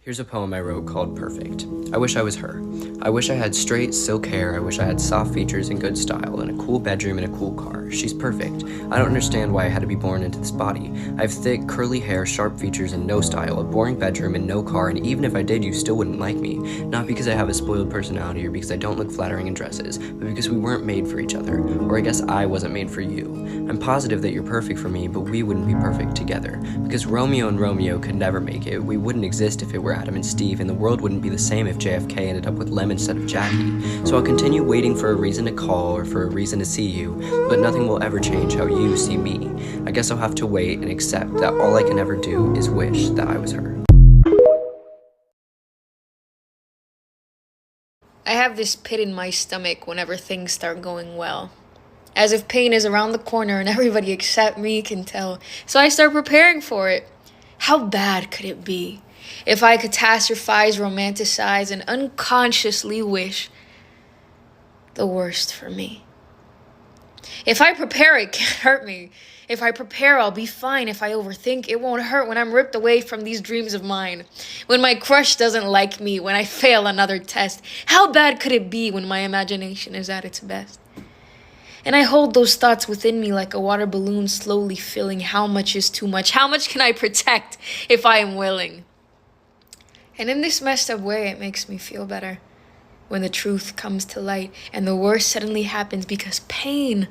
Here's a poem I wrote called Perfect. I wish I was her. I wish I had straight, silk hair. I wish I had soft features and good style, and a cool bedroom and a cool car. She's perfect. I don't understand why I had to be born into this body. I have thick, curly hair, sharp features, and no style, a boring bedroom and no car, and even if I did, you still wouldn't like me. Not because I have a spoiled personality or because I don't look flattering in dresses, but because we weren't made for each other. Or I guess I wasn't made for you. I'm positive that you're perfect for me, but we wouldn't be perfect together. Because Romeo and Romeo could never make it. We wouldn't exist if it were Adam and Steve, and the world wouldn't be the same if JFK ended up with Lem instead of Jackie. So I'll continue waiting for a reason to call or for a reason to see you, but nothing will ever change how you see me. I guess I'll have to wait and accept that all I can ever do is wish that I was her. I have this pit in my stomach whenever things start going well. As if pain is around the corner and everybody except me can tell. So I start preparing for it. How bad could it be if I catastrophize, romanticize, and unconsciously wish the worst for me? If I prepare, it can't hurt me. If I prepare, I'll be fine. If I overthink, it won't hurt when I'm ripped away from these dreams of mine. When my crush doesn't like me, when I fail another test. How bad could it be when my imagination is at its best? And I hold those thoughts within me like a water balloon slowly filling. How much is too much? How much can I protect if I am willing? And in this messed up way, it makes me feel better when the truth comes to light and the worst suddenly happens, because pain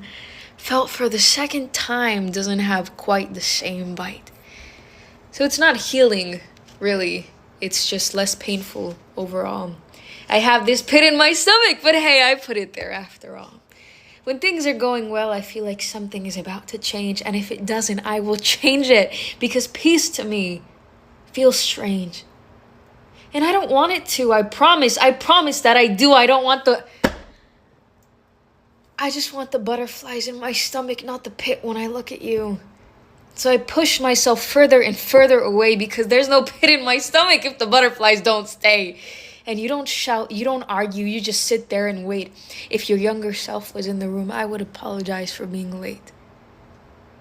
felt for the second time doesn't have quite the same bite. So it's not healing, really. It's just less painful overall. I have this pit in my stomach, but hey, I put it there after all. When things are going well, I feel like something is about to change, and if it doesn't, I will change it, because peace to me feels strange. And I don't want it to, I promise that I do. I just want the butterflies in my stomach, not the pit when I look at you. So I push myself further and further away, because there's no pit in my stomach if the butterflies don't stay. And you don't shout, you don't argue, you just sit there and wait. If your younger self was in the room, I would apologize for being late.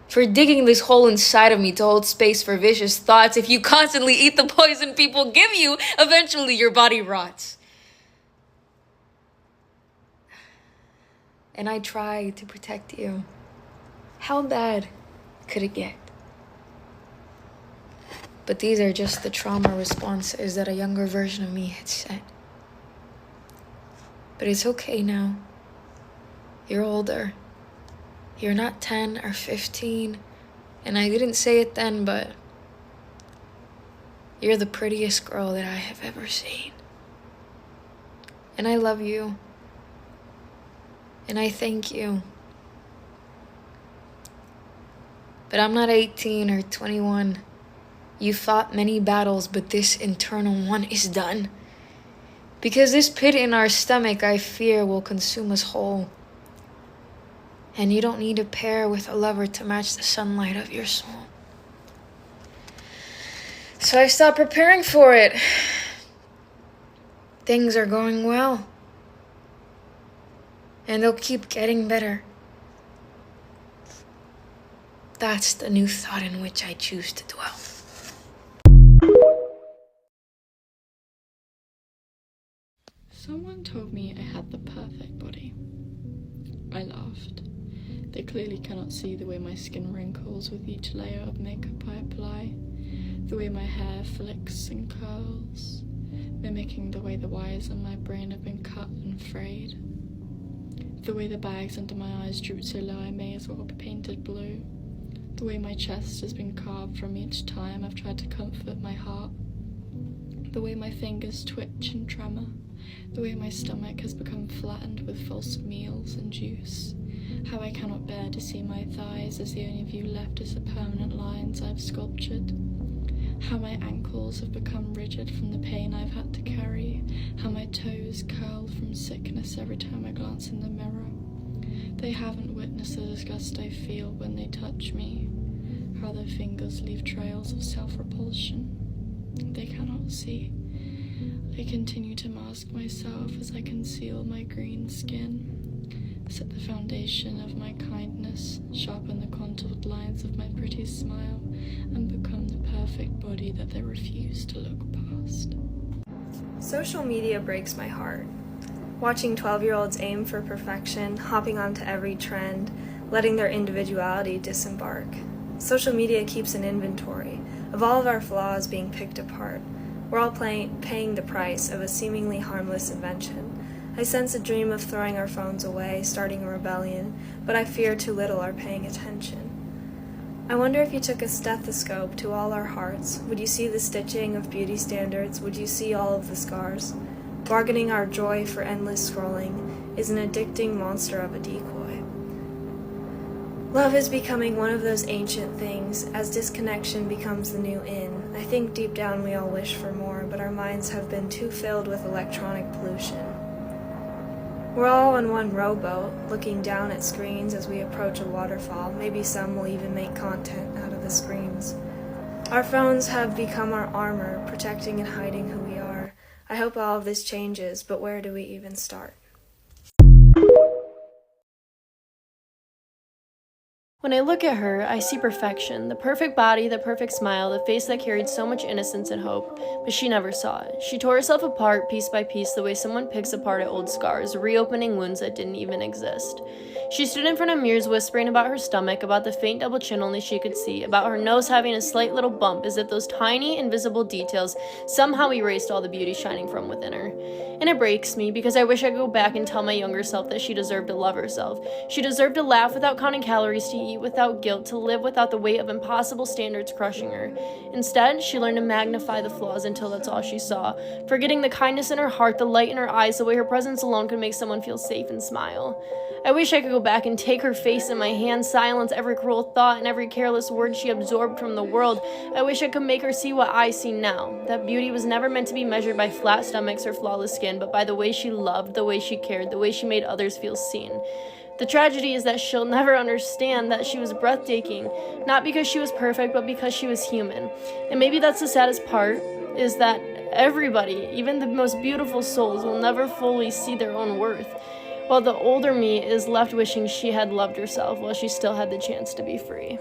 For digging this hole inside of me to hold space for vicious thoughts. If you constantly eat the poison people give you, eventually your body rots. And I try to protect you. How bad could it get? But these are just the trauma responses that a younger version of me had set. But it's okay now. You're older. You're not 10 or 15. And I didn't say it then, but you're the prettiest girl that I have ever seen. And I love you. And I thank you. But I'm not 18 or 21. You fought many battles, but this internal one is done. Because this pit in our stomach, I fear, will consume us whole. And you don't need a pair with a lover to match the sunlight of your soul. So I stopped preparing for it. Things are going well. And they'll keep getting better. That's the new thought in which I choose to dwell. Someone told me I had the perfect body. I laughed. They clearly cannot see the way my skin wrinkles with each layer of makeup I apply, the way my hair flicks and curls, mimicking the way the wires in my brain have been cut and frayed, the way the bags under my eyes droop so low I may as well be painted blue, the way my chest has been carved from each time I've tried to comfort my heart, the way my fingers twitch and tremor, the way my stomach has become flattened with false meals and juice, how I cannot bear to see my thighs as the only view left is the permanent lines I've sculptured, how my ankles have become rigid from the pain I've had to carry, how my toes curl from sickness every time I glance in the mirror. They haven't witnessed the disgust I feel when they touch me, how their fingers leave trails of self-repulsion. They cannot see. I continue to mask myself as I conceal my green skin, set the foundation of my kindness, sharpen the contoured lines of my pretty smile, and become the perfect body that they refuse to look past. Social media breaks my heart. Watching 12-year-olds aim for perfection, hopping onto every trend, letting their individuality disembark. Social media keeps an inventory of all of our flaws being picked apart. We're all paying the price of a seemingly harmless invention. I sense a dream of throwing our phones away, starting a rebellion, but I fear too little are paying attention. I wonder if you took a stethoscope to all our hearts, would you see the stitching of beauty standards? Would you see all of the scars? Bargaining our joy for endless scrolling is an addicting monster of a decoy. Love is becoming one of those ancient things as disconnection becomes the new in. I think deep down we all wish for more, but our minds have been too filled with electronic pollution. We're all on one rowboat, looking down at screens as we approach a waterfall. Maybe some will even make content out of the screens. Our phones have become our armor, protecting and hiding who we are. I hope all of this changes, but where do we even start? When I look at her, I see perfection, the perfect body, the perfect smile, the face that carried so much innocence and hope, but she never saw it. She tore herself apart piece by piece the way someone picks apart old scars, reopening wounds that didn't even exist. She stood in front of mirrors whispering about her stomach, about the faint double chin only she could see, about her nose having a slight little bump as if those tiny, invisible details somehow erased all the beauty shining from within her. And it breaks me because I wish I could go back and tell my younger self that she deserved to love herself. She deserved to laugh without counting calories, to eat without guilt, to live without the weight of impossible standards crushing her. Instead, she learned to magnify the flaws until that's all she saw, forgetting the kindness in her heart, the light in her eyes, the way her presence alone could make someone feel safe and smile. I wish I could go back and take her face in my hand, silence every cruel thought and every careless word she absorbed from the world. I wish I could make her see what I see now, that beauty was never meant to be measured by flat stomachs or flawless skin, but by the way she loved, the way she cared, the way she made others feel seen. The tragedy is that she'll never understand that she was breathtaking, not because she was perfect, but because she was human. And maybe that's the saddest part, is that everybody, even the most beautiful souls, will never fully see their own worth, while the older me is left wishing she had loved herself while she still had the chance to be free.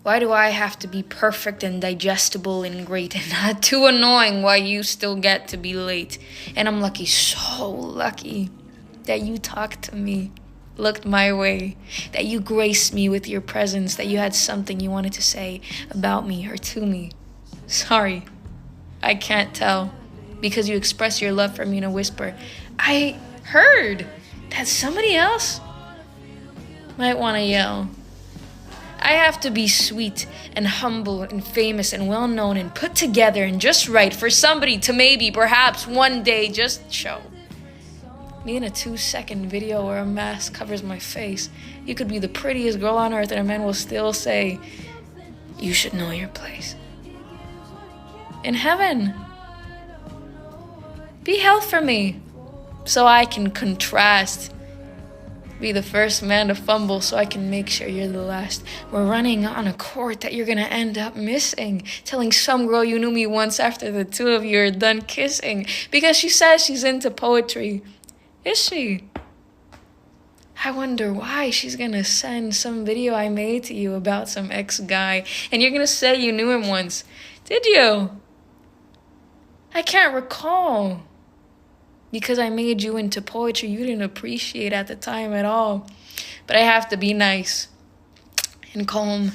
Why do I have to be perfect and digestible and great and not too annoying while you still get to be late? And I'm lucky, so lucky, that you talked to me, looked my way, that you graced me with your presence, that you had something you wanted to say about me or to me. Sorry, I can't tell, because you expressed your love for me in a whisper. I heard that somebody else might want to yell. I have to be sweet and humble and famous and well-known and put together and just right for somebody to maybe, perhaps, one day just show. Me in a 2-second video where a mask covers my face. You could be the prettiest girl on earth and a man will still say, you should know your place. In heaven, be held for me so I can contrast. Be the first man to fumble so I can make sure you're the last. We're running on a court that you're gonna end up missing, telling some girl you knew me once after the two of you are done kissing because she says she's into poetry. Is she? I wonder why she's gonna send some video I made to you about some ex-guy and you're gonna say you knew him once. Did you? I can't recall. Because I made you into poetry you didn't appreciate at the time at all. But I have to be nice and calm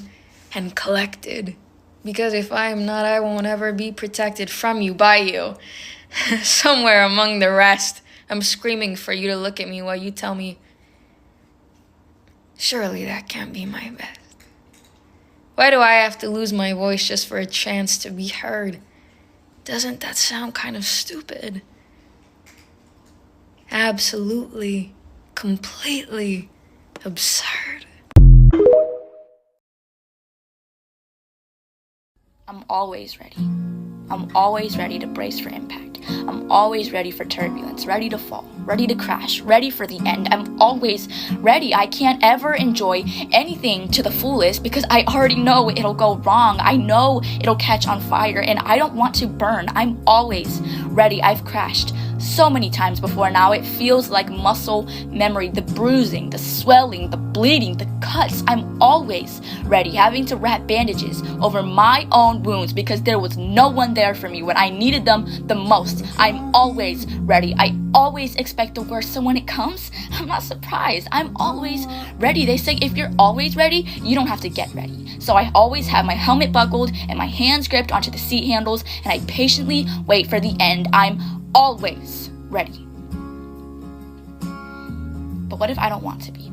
and collected. Because if I am not, I won't ever be protected from you, by you. Somewhere among the rest, I'm screaming for you to look at me while you tell me, surely that can't be my best. Why do I have to lose my voice just for a chance to be heard? Doesn't that sound kind of stupid? Absolutely, completely absurd. I'm always ready. I'm always ready to brace for impact. I'm always ready for turbulence, ready to fall, ready to crash, ready for the end. I'm always ready. I can't ever enjoy anything to the fullest because I already know it'll go wrong. I know it'll catch on fire and I don't want to burn. I'm always ready. I've crashed so many times before now. It feels like muscle memory, the bruising, the swelling, the bleeding, the cuts. I'm always ready, having to wrap bandages over my own wounds because there was no one there for me when I needed them the most. I'm always ready. I always expect the worst, so when it comes, I'm not surprised. I'm always ready. They say if you're always ready, you don't have to get ready. So I always have my helmet buckled and my hands gripped onto the seat handles, and I patiently wait for the end. I'm always ready. But what if I don't want to be?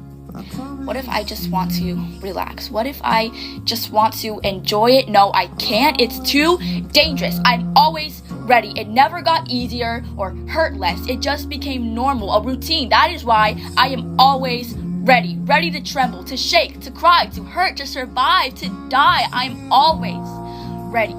What if I just want to relax? What if I just want to enjoy it? No, I can't. It's too dangerous. I'm always ready. It never got easier or hurt less. It just became normal, a routine. That is why I am always ready. Ready to tremble, to shake, to cry, to hurt, to survive, to die. I'm always ready.